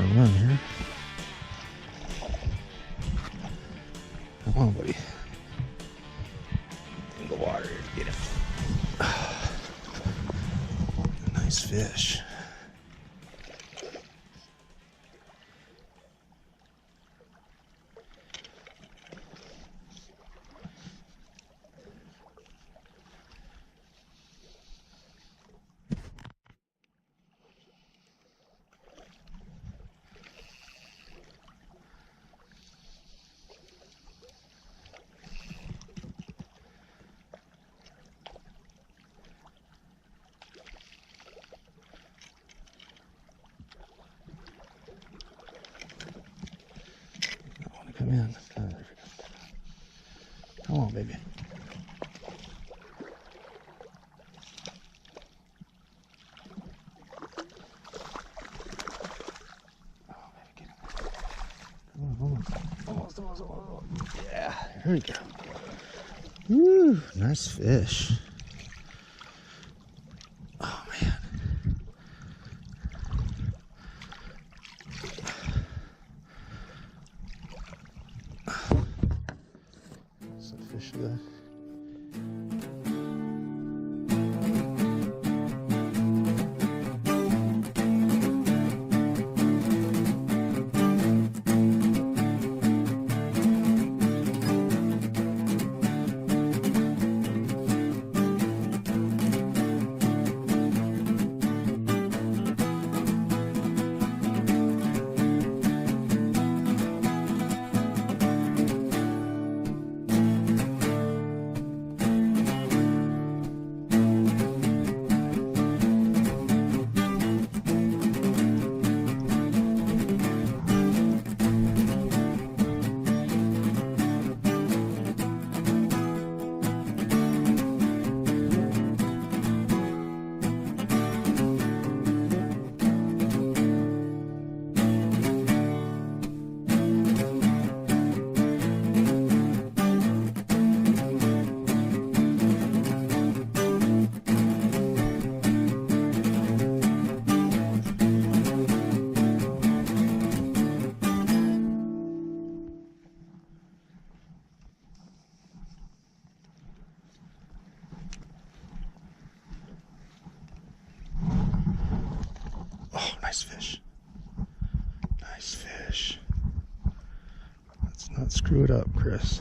a run here. Come on, buddy. In the water here to get him. Nice fish. Come in. Come on, baby. Oh, baby, get him. Come on, almost. Yeah, here we go. Woo, nice fish. Oh, man. Fish there. Oh, nice fish. Nice fish. Let's not screw it up, Chris.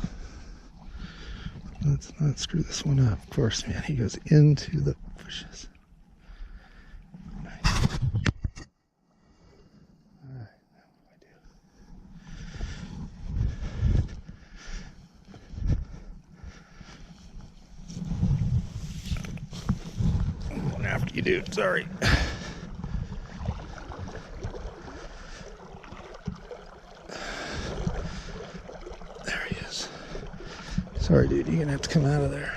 Let's not screw this one up. Of course, man, he goes into the bushes. Nice. Alright, now what do I do? I'm going after you, dude. Sorry. Sorry, dude, you're gonna have to come out of there.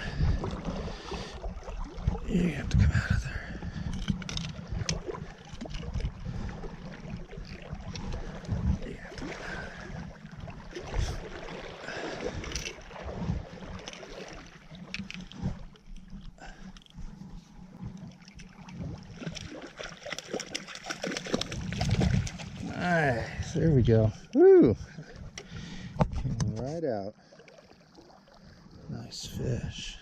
You have to come out of there. You have to come out of there. Nice, there we go. Woo! Came right out. Nice fish.